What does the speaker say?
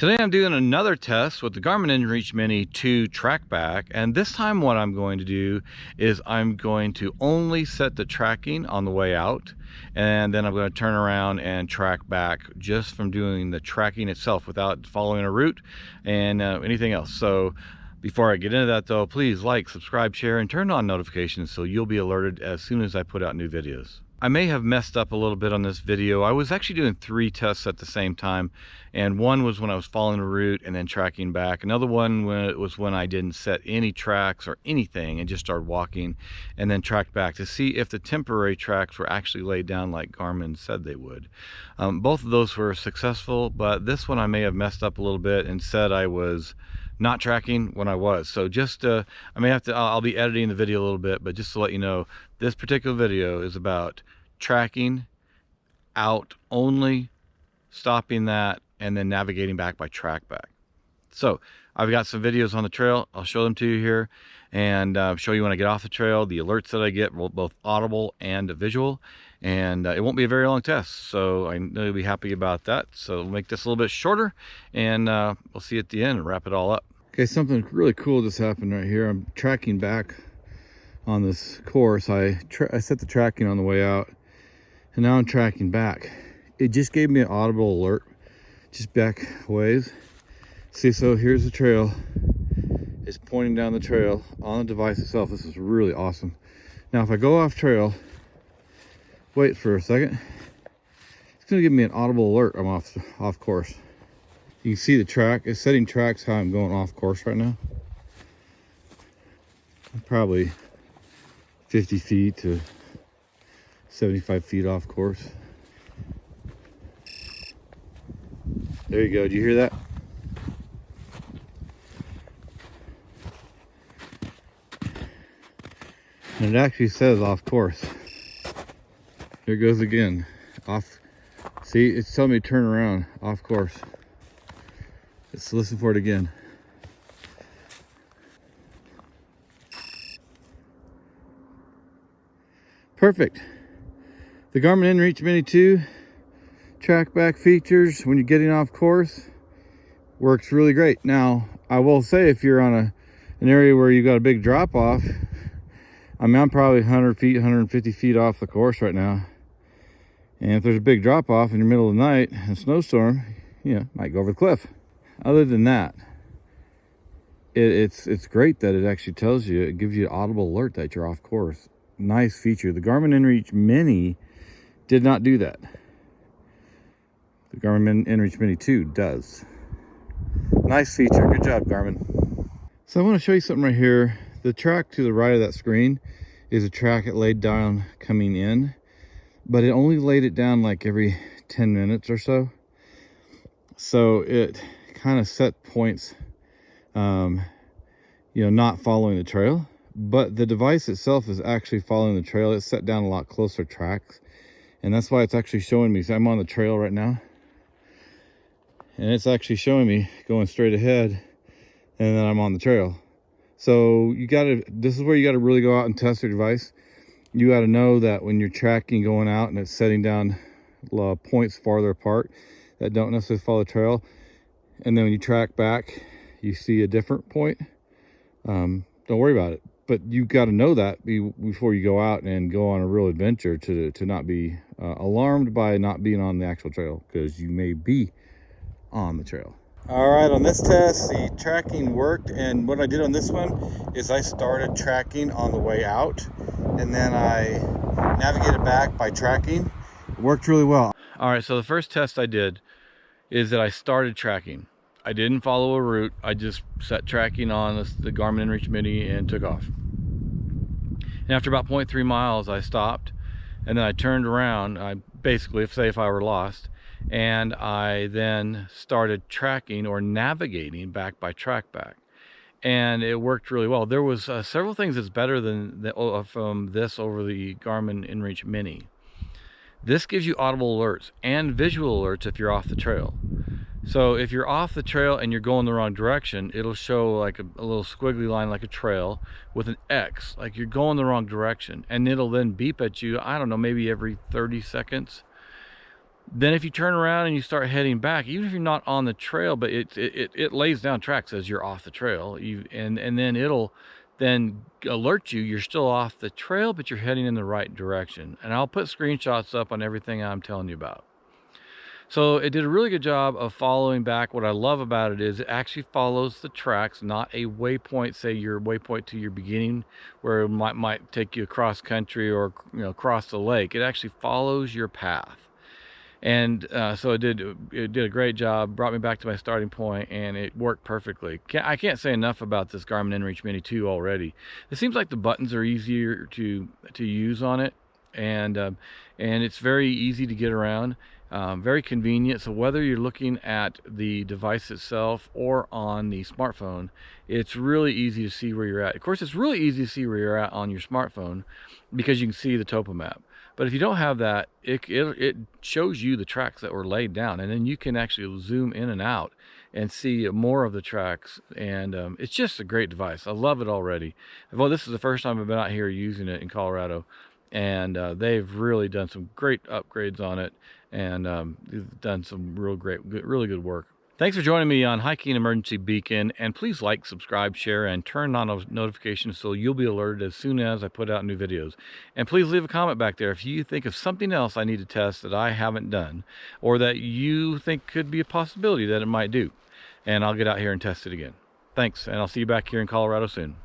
Today I'm doing another test with the Garmin inReach Mini2 TracBack, and this time what I'm going to do is I'm going to only set the tracking on the way out, and then I'm going to turn around and track back just from doing the tracking itself without following a route and anything else. So before I get into that though, please like, subscribe, share, and turn on notifications so you'll be alerted as soon as I put out new videos. I may have messed up a little bit on this video. I was actually doing 3 tests at the same time, and one was when I was following a route and then tracking back. Another one was when I didn't set any tracks or anything and just started walking and then tracked back to see if the temporary tracks were actually laid down like Garmin said they would. Both of those were successful, but this one I may have messed up a little bit and said I was not tracking when I was. So just I may have to, I'll be editing the video a little bit, but just to let you know, this particular video is about tracking out only, stopping that, and then navigating back by TracBack. So I've got some videos on the trail. I'll show them to you here and show you when I get off the trail, the alerts that I get, both audible and visual. And it won't be a very long test, so I know you'll be happy about that. So we'll make this a little bit shorter, and we'll see you at the end and wrap it all up. Okay, something really cool just happened right here. I'm tracking back on this course. I set the tracking on the way out, and now I'm tracking back. It just gave me an audible alert just back ways. See, so here's the trail. It's pointing down the trail on the device itself. This is really awesome. Now if I go off trail, wait for a second, it's going to give me an audible alert I'm off course. You can see the track. It's setting tracks how I'm going off course right now. I'm probably 50 feet to 75 feet off course. There you go. Do you hear that? And it actually says off course. There it goes again. Off. See, it's telling me to turn around, off course. Let's listen for it again. Perfect. The Garmin inReach Mini2 TracBack features when you're getting off course works really great. Now, I will say if you're on an area where you got a big drop off, I mean, I'm probably 100 feet, 150 feet off the course right now. And if there's a big drop off in the middle of the night, a snowstorm, you know, might go over the cliff. Other than that, it's great that it actually tells you, it gives you an audible alert that you're off course. Nice feature. The Garmin inReach Mini did not do that. The Garmin inReach Mini2 does. Nice feature. Good job, Garmin. So I want to show you something right here. The track to the right of that screen is a track it laid down coming in, but it only laid it down like every 10 minutes or so. So it kind of set points, you know, not following the trail, but the device itself is actually following the trail. It's set down a lot closer tracks, and that's why it's actually showing me. So I'm on the trail right now, and it's actually showing me going straight ahead, and then I'm on the trail. So this is where you gotta really go out and test your device. You gotta know that when you're tracking going out and it's setting down points farther apart that don't necessarily follow the trail, and then when you track back you see a different point, don't worry about it. But you got to know that before you go out and go on a real adventure, to not be alarmed by not being on the actual trail, because you may be on the trail. All right, on this test the tracking worked, and what I did on this one is I started tracking on the way out, and then I navigated back by tracking. It worked really well. All right, so the first test I did is that I started tracking. I didn't follow a route. I just set tracking on the Garmin inReach Mini and took off. And after about 0.3 miles, I stopped, and then I turned around. I basically, say if I were lost, and I then started tracking or navigating back by TracBack, and it worked really well. There was several things that's better than from this over the Garmin inReach Mini. This gives you audible alerts and visual alerts if you're off the trail. So if you're off the trail and you're going the wrong direction, it'll show like a little squiggly line like a trail with an X, like you're going the wrong direction, and it'll then beep at you, I don't know, maybe every 30 seconds. Then if you turn around and you start heading back, even if you're not on the trail, but it lays down tracks as you're off the trail, and then it'll then alert you you're still off the trail, but you're heading in the right direction. And I'll put screenshots up on everything I'm telling you about. So it did a really good job of following back. What I love about it is it actually follows the tracks, not a waypoint, say your waypoint to your beginning, where it might take you across country or across the lake. It actually follows your path. And so it did a great job, brought me back to my starting point, and it worked perfectly. I can't say enough about this Garmin inReach Mini 2 already. It seems like the buttons are easier to use on it, and it's very easy to get around, very convenient. So whether you're looking at the device itself or on the smartphone, it's really easy to see where you're at. Of course, it's really easy to see where you're at on your smartphone because you can see the topo map. But if you don't have that, it shows you the tracks that were laid down, and then you can actually zoom in and out and see more of the tracks. And it's just a great device. I love it already. Well, this is the first time I've been out here using it in Colorado, and they've really done some great upgrades on it, and they've done some really good work. Thanks for joining me on Hiking Emergency Beacon, and please like, subscribe, share, and turn on notifications so you'll be alerted as soon as I put out new videos. And please leave a comment back there if you think of something else I need to test that I haven't done, or that you think could be a possibility that it might do. And I'll get out here and test it again. Thanks, and I'll see you back here in Colorado soon.